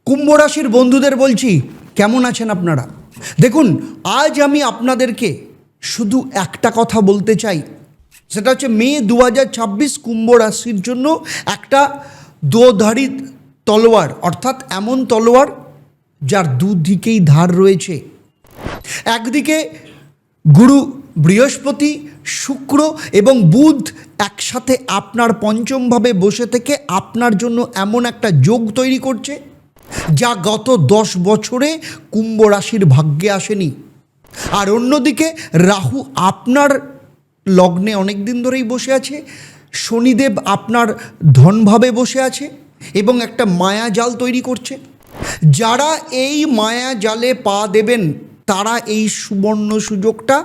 কুম্ভ রাশির বন্ধুদের বলছি, কেমন আছেন আপনারা? দেখুন, আজ আমি আপনাদেরকে শুধু একটা কথা বলতে চাই, সেটা হচ্ছে মে 2026 কুম্ভ রাশির জন্য একটা দোধারী তলোয়ার, অর্থাৎ এমন তলোয়ার যার দুদিকেই ধার রয়েছে। একদিকে গুরু বৃহস্পতি, শুক্র এবং বুধ একসাথে আপনার পঞ্চমভাবে বসে থেকে আপনার জন্য এমন একটা যোগ তৈরি করছে যা গত 10 বছরে কুম্ভ রাশির ভাগ্যে আসেনি। আর অন্যদিকে রাহু আপনার লগ্নে অনেক দিন ধরেই বসে আছে, শনিদেব আপনার ধনভাবে বসে আছে এবং একটা মায়া জাল তৈরি করছে। যারা এই মায়া জালে পা দেবেন তারা এই সুবর্ণ সুযোগটা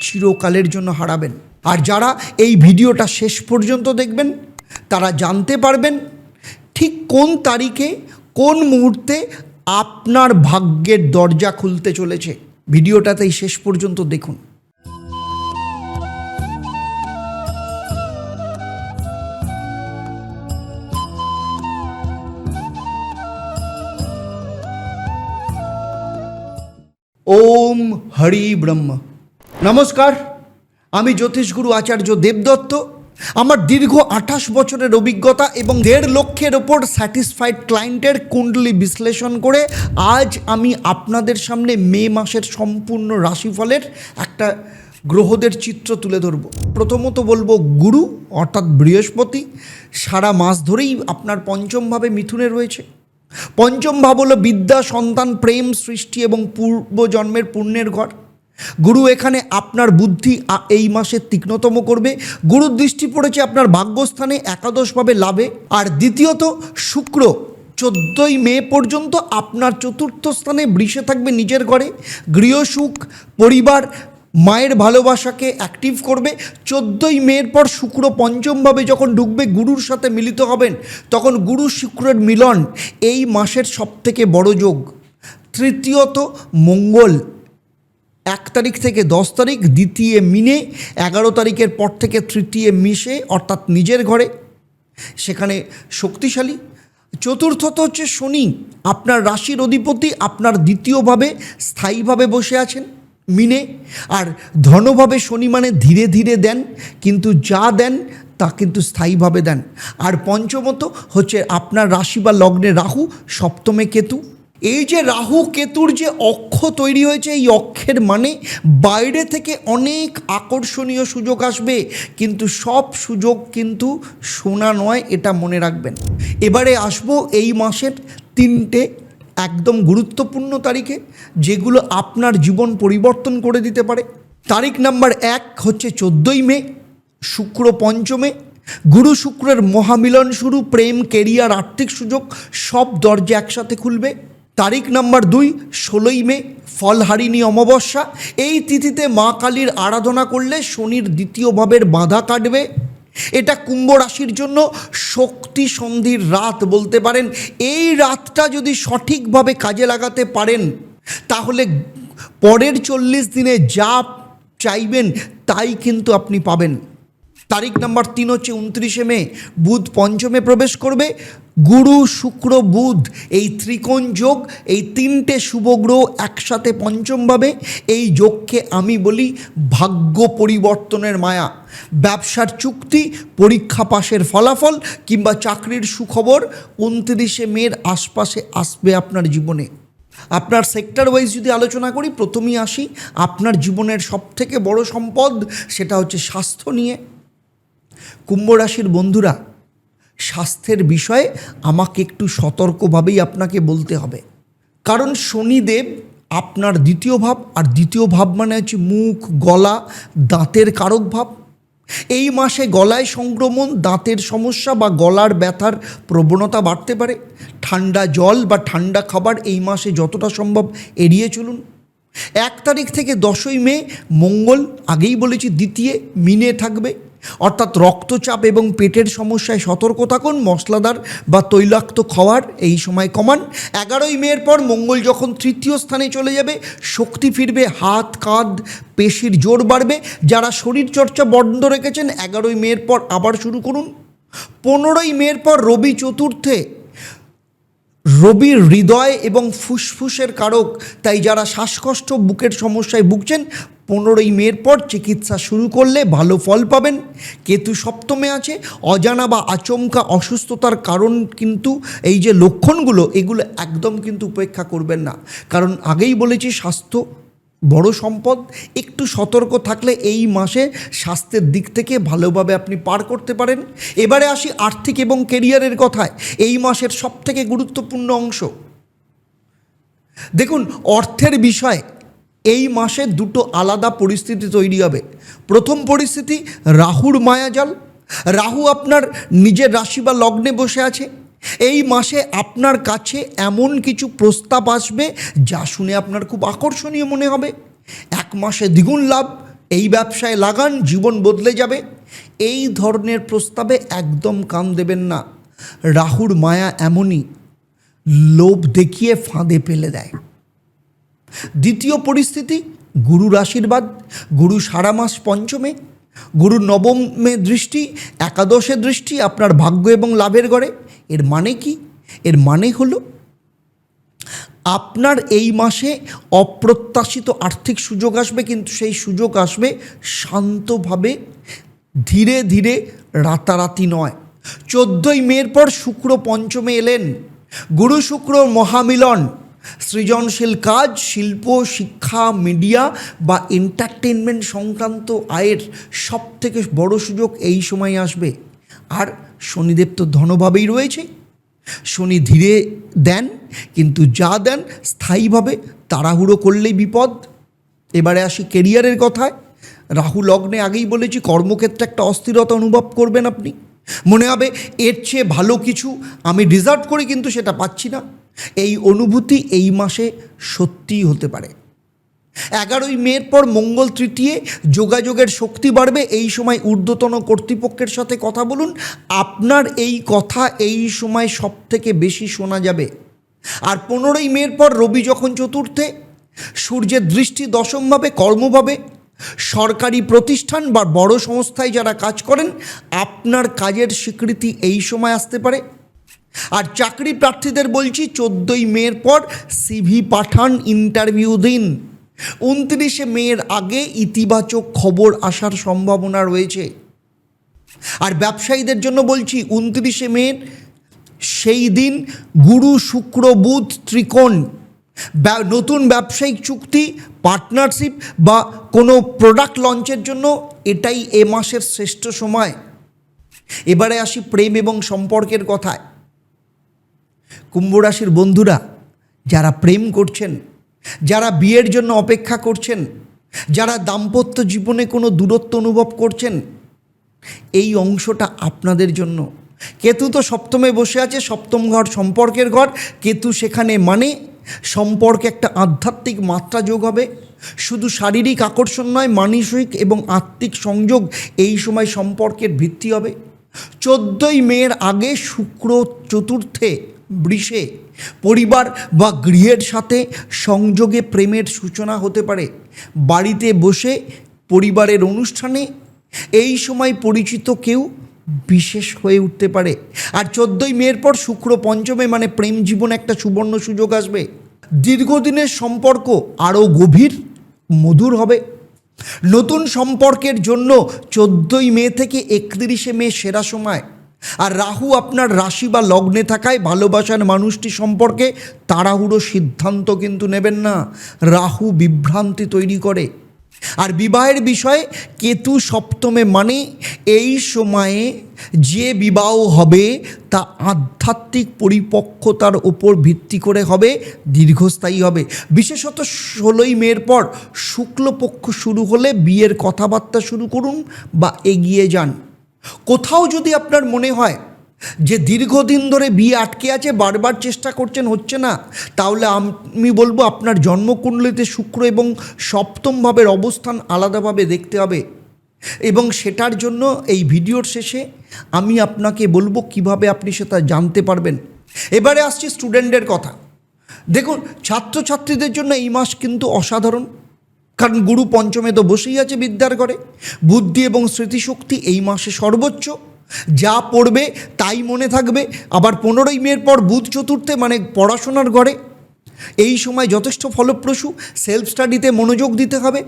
চিরকালের জন্য হারাবেন। আর যারা এই ভিডিওটা শেষ পর্যন্ত দেখবেন তারা জানতে পারবেন ঠিক কোন তারিখে, কোন মুহূর্তে আপনার ভাগ্যের দরজা খুলতে চলেছে। ভিডিওটাতেই শেষ পর্যন্ত দেখুন। ওম হরি ব্রহ্ম। নমস্কার, আমি জ্যোতিষগুরু আচার্য দেবদত্ত। আমার দীর্ঘ 28 বছরের অভিজ্ঞতা এবং 1.5 লক্ষের ওপর স্যাটিসফাইড ক্লায়েন্টের কুণ্ডলী বিশ্লেষণ করে আজ আমি আপনাদের সামনে মে মাসের সম্পূর্ণ রাশিফলের একটা গ্রহদের চিত্র তুলে ধরব। প্রথমত বলবো গুরু অর্থাৎ বৃহস্পতি সারা মাস ধরেই আপনার পঞ্চমভাবে মিথুনে রয়েছে। পঞ্চম ভাব হলো বিদ্যা, সন্তান, প্রেম, সৃষ্টি এবং পূর্বজন্মের পুণ্যের ঘর। গুরু এখানে আপনার বুদ্ধি এই মাসে তীক্ষ্ণতম করবে। গুরুর দৃষ্টি পড়েছে আপনার ভাগ্যস্থানে একাদশভাবে লাভে। আর দ্বিতীয়ত শুক্র 14ই মে পর্যন্ত আপনার চতুর্থ স্থানে বৃষে থাকবে নিজের ঘরে। গৃহসুখ, পরিবার, মায়ের ভালোবাসাকে অ্যাক্টিভ করবে। 14ই মের পর শুক্র পঞ্চমভাবে যখন ঢুকবে, গুরুর সাথে মিলিত হবেন, তখন গুরু শুক্রের মিলন এই মাসের সবথেকে বড় যোগ। তৃতীয়ত মঙ্গল 1 তারিখ থেকে 10 তারিখ দ্বিতীয় মিনে, 11 তারিখের পর থেকে তৃতীয় মিশে অর্থাৎ নিজের ঘরে, সেখানে শক্তিশালী। চতুর্থত হচ্ছে শনি, আপনার রাশির অধিপতি আপনার দ্বিতীয়ভাবে স্থায়ীভাবে বসে আছেন মিনে। আর ধনভাবে শনি মানে ধীরে ধীরে দেন, কিন্তু যা দেন তা কিন্তু স্থায়ীভাবে দেন। আর পঞ্চমত হচ্ছে আপনার রাশি বা লগ্নে রাহু, সপ্তমে কেতু। এই যে রাহু কেতুর যে অক্ষ তৈরি হয়েছে, এই অক্ষের মানে বাইরে থেকে অনেক আকর্ষণীয় সুযোগ আসবে, কিন্তু সব সুযোগ কিন্তু সোনা নয়, এটা মনে রাখবেন। এবারে আসবো এই মাসের 3টে একদম গুরুত্বপূর্ণ তারিখে, যেগুলো আপনার জীবন পরিবর্তন করে দিতে পারে। তারিখ নাম্বার 1 হচ্ছে 14ই মে, শুক্র পঞ্চমে। গুরু শুক্রের মহামিলন শুরু, প্রেম, কেরিয়ার, আর্থিক সুযোগ সব দরজা একসাথে খুলবে। তারিখ নাম্বার 2 16ই মে, ফলহারিণী অমাবস্যা। এই তিথিতে মা কালীর আরাধনা করলে শনির দ্বিতীয় ভাবের বাধা কাটবে। এটা কুম্ভ রাশির জন্য শক্তি সন্ধির রাত বলতে পারেন। এই রাতটা যদি সঠিকভাবে কাজে লাগাতে পারেন তাহলে পরের 40 দিনে যা চাইবেন তাই কিন্তু আপনি পাবেন। তারিখ নাম্বার 3 হচ্ছে 29শে মে, বুধ পঞ্চমে প্রবেশ করবে। গুরু শুক্র বুধ এই ত্রিকোণ যোগ, এই 3টে শুভ গ্রহ একসাথে পঞ্চমভাবে, এই যোগকে আমি বলি ভাগ্য পরিবর্তনের মায়া। ব্যবসার চুক্তি, পরীক্ষা পাশের ফলাফল কিংবা চাকরির সুখবর 29শে মের আশপাশে আসবে আপনার জীবনে। আপনার সেক্টর ওয়াইজ যদি আলোচনা করি, প্রথমেই আসি আপনার জীবনের সবথেকে বড় সম্পদ, সেটা হচ্ছে স্বাস্থ্য নিয়ে। কুম্ভ রাশির বন্ধুরা, স্বাস্থ্যের বিষয়ে আমাকে একটু সতর্কভাবেই আপনাকে বলতে হবে, কারণ শনিদেব আপনার দ্বিতীয় ভাব, আর দ্বিতীয় ভাব মানে হচ্ছে মুখ, গলা, দাঁতের কারক ভাব। এই মাসে গলায় সংক্রমণ, দাঁতের সমস্যা বা গলার ব্যথার প্রবণতা বাড়তে পারে। ঠান্ডা জল বা ঠান্ডা খাবার এই মাসে যতটা সম্ভব এড়িয়ে চলুন। 1 তারিখ থেকে 10ই মে মঙ্গল, আগেই বলেছি, দ্বিতীয় মিনে থাকবে, অর্থাৎ রক্তচাপ এবং পেটের সমস্যায় সতর্ক থাকুন। মশলাদার বা তৈলাক্ত খাওয়ার এই সময় কমান। 11ই মের পর মঙ্গল যখন তৃতীয় স্থানে চলে যাবে, শক্তি ফিরবে, হাত, কাঁধ, পেশির জোর বাড়বে। যারা শরীরচর্চা বন্ধ রেখেছেন 11ই মের পর আবার শুরু করুন। 15ই মের পর রবি চতুর্থে রবি হৃদয় এবং ফুসফুসের কারক, তাই যারা শ্বাসকষ্ট বুকের সমস্যায় ভুগছেন 15ই মের পর চিকিৎসা শুরু করলে ভালো ফল পাবেন। কেতু সপ্তমে আছে, অজানা বা আচমকা অসুস্থতার কারণ কিন্তু এই যে লক্ষণগুলো এগুলো একদম কিন্তু উপেক্ষা করবেন না, কারণ আগেই বলেছি স্বাস্থ্য বড় সম্পদ। একটু সতর্ক থাকলে এই মাসে স্বাস্থ্যের দিক থেকে ভালোভাবে আপনি পার করতে পারেন। এবারে আসি আর্থিক এবং কেরিয়ারের কথায়। এই মাসের সবথেকে গুরুত্বপূর্ণ অংশ, দেখুন অর্থের বিষয়ে এই মাসে দুটো আলাদা পরিস্থিতি তৈরি হবে। প্রথম পরিস্থিতি রাহুর মায়াজাল। রাহু আপনার নিজের রাশি বা লগ্নে বসে আছে। এই মাসে আপনার কাছে এমন কিছু প্রস্তাব আসবে যা শুনে আপনার খুব আকর্ষণীয় মনে হবে। এক মাসে দ্বিগুণ লাভ, এই ব্যবসায় লাগান, জীবন বদলে যাবে। এই ধরনের প্রস্তাবে একদম কান দেবেন না। রাহুর মায়া এমনই, লোভ দেখিয়ে ফাঁদে ফেলে দেয়। দ্বিতীয় পরিস্থিতি গুরুর আশীর্বাদ। গুরু সারা মাস পঞ্চমে, গুরুর নবমে দৃষ্টি, একাদশে দৃষ্টি আপনার ভাগ্য এবং লাভের ঘরে। এর মানে কি? এর মানে হলো আপনার এই মাসে অপ্রত্যাশিত আর্থিক সুযোগ আসবে, কিন্তু সেই সুযোগ আসবে শান্তভাবে, ধীরে ধীরে, রাতারাতি নয়। 14ই মের পর শুক্র পঞ্চমে এলেন। গুরু শুক্র মহামিলন, সৃজনশীল কাজ, শিল্প, শিক্ষা, মিডিয়া বা এন্টারটেনমেন্ট সংক্রান্ত আয়ের সব থেকে বড় সুযোগ এই সময় আসবে। আর শনিদেব তো ধনভাবেই রয়েছে। শনি ধীরে দেন, কিন্তু যা দেন স্থায়ীভাবে, তাড়াহুড়ো করলেই বিপদ। এবারে আসি কেরিয়ারের কথায়। রাহু লগ্নে আগেই বলেছি, কর্মক্ষেত্রে একটা অস্থিরতা অনুভব করবেন আপনি। মনে হবে এর চেয়ে ভালো কিছু আমি ডিজার্ভ করি, কিন্তু সেটা পাচ্ছি না। এই অনুভূতি এই মাসে সত্যিই হতে পারে। 11ই মের পর মঙ্গল তৃতীয়, যোগাযোগের শক্তি বাড়বে। এই সময় ঊর্ধ্বতন কর্তৃপক্ষের সাথে কথা বলুন, আপনার এই কথা এই সময় সব থেকে বেশি শোনা যাবে। আর 15ই মের পর রবি যখন চতুর্থে, সূর্যের দৃষ্টি দশমভাবে, কর্মভাবে। সরকারি প্রতিষ্ঠান বা বড় সংস্থায় যারা কাজ করেন, আপনার কাজের স্বীকৃতি এই সময় আসতে পারে। আর চাকরি প্রার্থীদের বলছি 14ই মের পর সিভি পাঠান, ইন্টারভিউ দিন। 29শে মের আগে ইতিবাচক খবর আসার সম্ভাবনা রয়েছে। আর ব্যবসায়ীদের জন্য বলছি 29শে মের সেই দিন গুরু শুক্র বুধ ত্রিকোণ, নতুন ব্যবসায়িক চুক্তি, পার্টনারশিপ বা কোনো প্রোডাক্ট লঞ্চের জন্য এটাই এ মাসের শ্রেষ্ঠ সময়। এবারে আসি প্রেম এবং সম্পর্কের কথায়। কুম্ভ রাশির বন্ধুরা, যারা প্রেম করছেন, যারা বিয়ের জন্য অপেক্ষা করছেন, যারা দাম্পত্য জীবনে কোনো দূরত্ব অনুভব করছেন, এই অংশটা আপনাদের জন্য। কেতু তো সপ্তমে বসে আছে, সপ্তম ঘর সম্পর্কের ঘর। কেতু সেখানে মানে সম্পর্কে একটা আধ্যাত্মিক মাত্রা যোগ হবে। শুধু শারীরিক আকর্ষণ নয়, মানসিক এবং আত্মিক সংযোগ এই সময় সম্পর্কের ভিত্তি হবে। 14ই মের আগে শুক্র চতুর্থে বৃষে, পরিবার বা গৃহের সাথে সংযোগে প্রেমের সূচনা হতে পারে। বাড়িতে বসে পরিবারের অনুষ্ঠানে এই সময় পরিচিত কেউ বিশেষ হয়ে উঠতে পারে। আর 14ই মের পর শুক্র পঞ্চমে, মানে প্রেম জীবন একটা সুবর্ণ সুযোগ আসবে। দীর্ঘদিনের সম্পর্ক আরও গভীর, মধুর হবে। নতুন সম্পর্কের জন্য 14ই মে থেকে 31শে মে সেরা সময়। আর রাহু আপনার রাশি বা লগ্নে থাকায় ভালোবাসার মানুষটি সম্পর্কে তাড়াহুড়ো সিদ্ধান্ত কিন্তু নেবেন না। রাহু বিভ্রান্তি তৈরি করে। আর বিবাহের বিষয়ে কেতু সপ্তমে, মানে এই সময়ে যে বিবাহ হবে তা আধ্যাত্মিক পরিপক্কতার ওপর ভিত্তি করে হবে, দীর্ঘস্থায়ী হবে। বিশেষত 16ই মের পর শুক্লপক্ষ শুরু হলে বিয়ের কথাবার্তা শুরু করুন বা এগিয়ে যান। কোথাও যদি আপনার মনে হয় যে দীর্ঘদিন ধরে বিয়ে আটকে আছে, বারবার চেষ্টা করছেন, হচ্ছে না, তাহলে আমি বলবো আপনার জন্মকুণ্ডলিতে শুক্র এবং সপ্তম ভাবের অবস্থান আলাদাভাবে দেখতে হবে। এবং সেটার জন্য এই ভিডিওর শেষে আমি আপনাকে বলবো কিভাবে আপনি সেটা জানতে পারবেন। এবারে আসছি স্টুডেন্টদের কথা। দেখুন, ছাত্রছাত্রীদের জন্য এই মাস কিন্তু অসাধারণ, কারণ গুরু পঞ্চমে তো বসেই আছে বিদ্যার ঘরে। বুদ্ধি এবং স্মৃতিশক্তি এই মাসে সর্বোচ্চ। যা পড়বে তাই মনে থাকবে। আবার 15ই মের পর বুধ চতুর্থে মানে পড়াশোনার ঘরে, এই সময় যথেষ্ট ফলপ্রসূ, সেলফ স্টাডিতে মনোযোগ দিতে হবে।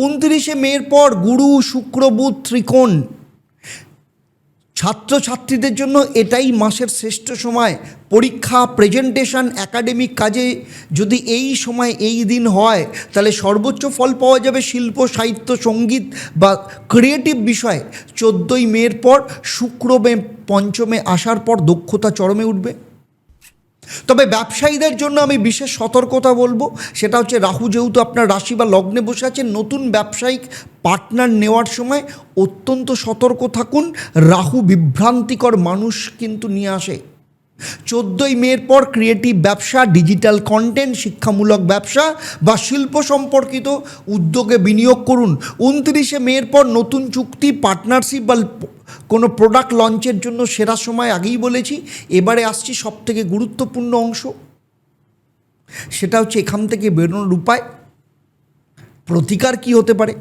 29শে মের পর গুরু শুক্র বুধ ত্রিকোণ, ছাত্রছাত্রীদের জন্য এটাই মাসের শ্রেষ্ঠ সময়। পরীক্ষা, প্রেজেন্টেশন, একাডেমিক কাজে যদি এই সময় এই দিন হয় তাহলে সর্বোচ্চ ফল পাওয়া যাবে শিল্প, সাহিত্য, সঙ্গীত বা ক্রিয়েটিভ বিষয়। 14ই মের পর শুক্র পঞ্চমে আসার পর দক্ষতা চরমে উঠবে। তবে ব্যবসায়ীদের জন্য আমি বিশেষ সতর্কতা বলবো, সেটা হচ্ছে রাহু যেহেতু আপনার রাশি বা লগ্নে বসে আছে, নতুন ব্যবসায়িক পার্টনার নেওয়ার সময় অত্যন্ত সতর্ক থাকুন। রাহু বিভ্রান্তিকর মানুষ কিন্তু নিয়ে আসে। 14ই মের পর ক্রিয়েটিভ ব্যবসা, ডিজিটাল কন্টেন্ট, শিক্ষামূলক ব্যবসা বা শিল্প সম্পর্কিত উদ্যোগে বিনিয়োগ করুন। 29শে মের পর নতুন চুক্তি, পার্টনারশিপ বা কোনো প্রোডাক্ট লঞ্চের জন্য সেরা সময়, আগেই বলেছি। এবারে আসছি সবথেকে গুরুত্বপূর্ণ অংশ, সেটা হচ্ছে এখান থেকে বেরোনোর উপায়, প্রতিকার কি হতে পারে।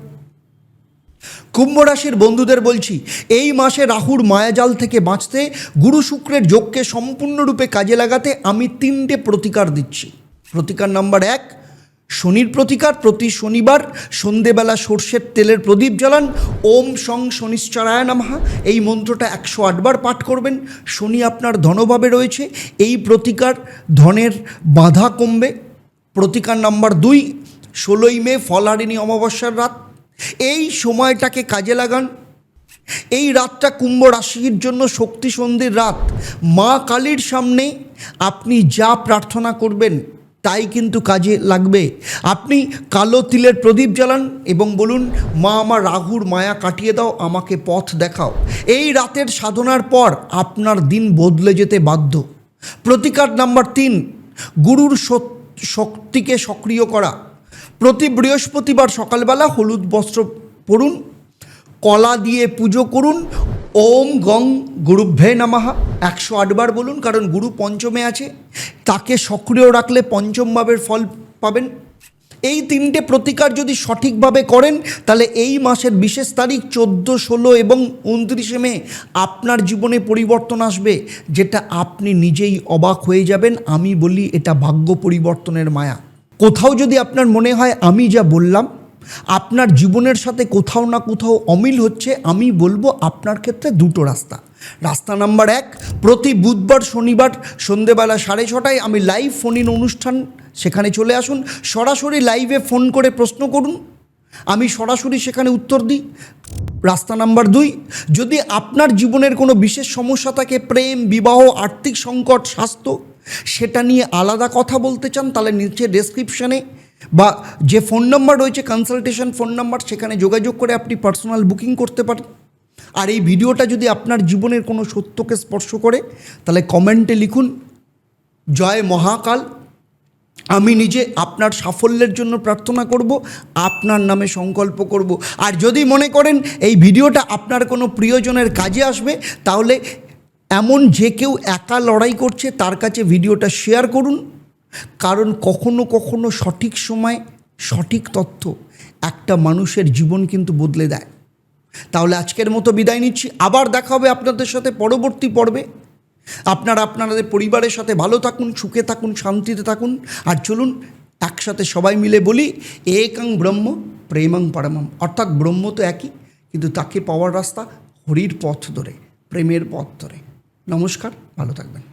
কুম্ভ রাশির বন্ধুদের বলছি, এই মাসে রাহুর মায়াজাল থেকে বাঁচতে, গুরু শুক্রের যোগকে সম্পূর্ণরূপে কাজে লাগাতে আমি 3টে প্রতিকার দিচ্ছি। প্রতিকার নাম্বার 1, শনির প্রতিকার। প্রতি শনিবার সন্ধেবেলা সর্ষের তেলের প্রদীপ জ্বালান। ওম সং শনিশ্চরায় নমঃ এই মন্ত্রটা 108 বার পাঠ করবেন। শনি আপনার ধনভাবে রয়েছে, এই প্রতিকার ধনের বাধা কমবে। প্রতিকার নাম্বার 2, 16ই মে ফলহারিণী অমাবস্যার রাত, এই সময়টাকে কাজে লাগান। এই রাতটা কুম্ভ রাশির জন্য শক্তি সন্ধির রাত। মা কালীর সামনে আপনি যা প্রার্থনা করবেন তাই কিন্তু কাজে লাগবে। আপনি কালো তিলের প্রদীপ জ্বালান এবং বলুন, মা আমার রাহুর মায়া কাটিয়ে দাও, আমাকে পথ দেখাও। এই রাতের সাধনার পর আপনার দিন বদলে যেতে বাধ্য। প্রতিকার নাম্বার 3, গুরুর শক্তিকে সক্রিয় করা। প্রতি বৃহস্পতিবার সকালবেলা হলুদ বস্ত্র পরুন, কলা দিয়ে পুজো করুন। ওম গং গুরুভ্যে নমঃ 108 বার বলুন, কারণ গুরু পঞ্চমে আছে, তাকে সক্রিয় রাখলে পঞ্চম ভাবের ফল পাবেন। এই 3টে প্রতিকার যদি সঠিকভাবে করেন তাহলে এই মাসের বিশেষ তারিখ 14, 16 এবং 29শে মে আপনার জীবনে পরিবর্তন আসবে, যেটা আপনি নিজেই অবাক হয়ে যাবেন। আমি বলি এটা ভাগ্য পরিবর্তনের মায়া। কোথাও যদি আপনার মনে হয় আমি যা বললাম আপনার জীবনের সাথে কোথাও না কোথাও অমিল হচ্ছে, আমি বলবো আপনার ক্ষেত্রে 2টো রাস্তা। রাস্তা নাম্বার 1, প্রতি বুধবার শনিবার সন্ধেবেলা 6:30টায় আমি লাইভ ফোন ইন অনুষ্ঠান, সেখানে চলে আসুন। সরাসরি লাইভে ফোন করে প্রশ্ন করুন, আমি সরাসরি সেখানে উত্তর দিই। রাস্তা নাম্বার 2, যদি আপনার জীবনের কোনো বিশেষ সমস্যা থাকে, প্রেম, বিবাহ, আর্থিক সংকট, স্বাস্থ্য, সেটা নিয়ে আলাদা কথা বলতে চান, তাহলে নিচে ডেসক্রিপশানে বা যে ফোন নাম্বার রয়েছে কনসালটেশন ফোন নাম্বার, সেখানে যোগাযোগ করে আপনি পার্সোনাল বুকিং করতে পারেন। আর এই ভিডিওটা যদি আপনার জীবনের কোনো সত্যকে স্পর্শ করে তাহলে কমেন্টে লিখুন জয় মহাকাল। আমি নিজে আপনার সাফল্যের জন্য প্রার্থনা করব, আপনার নামে সংকল্প করব। আর যদি মনে করেন এই ভিডিওটা আপনার কোনো প্রিয়জনের কাজে আসবে, তাহলে এমন যে কেউ একা লড়াই করছে তার কাছে ভিডিওটা শেয়ার করুন, কারণ কখনো কখনো সঠিক সময় সঠিক তথ্য একটা মানুষের জীবন কিন্তু বদলে দেয়। তাহলে আজকের মতো বিদায় নিচ্ছি, আবার দেখা হবে আপনাদের সাথে পরবর্তী পর্বে। আপনাদের পরিবারের সাথে ভালো থাকুন, সুখে থাকুন, শান্তিতে থাকুন। আর চলুন একসাথে সবাই মিলে বলি একং ব্রহ্ম প্রেমং পরমম, অর্থাৎ ব্রহ্ম তো একই, কিন্তু তাকে পাওয়ার রাস্তা হরির পথ ধরে, প্রেমের পথ ধরে। নমস্কার, ভালো থাকবেন।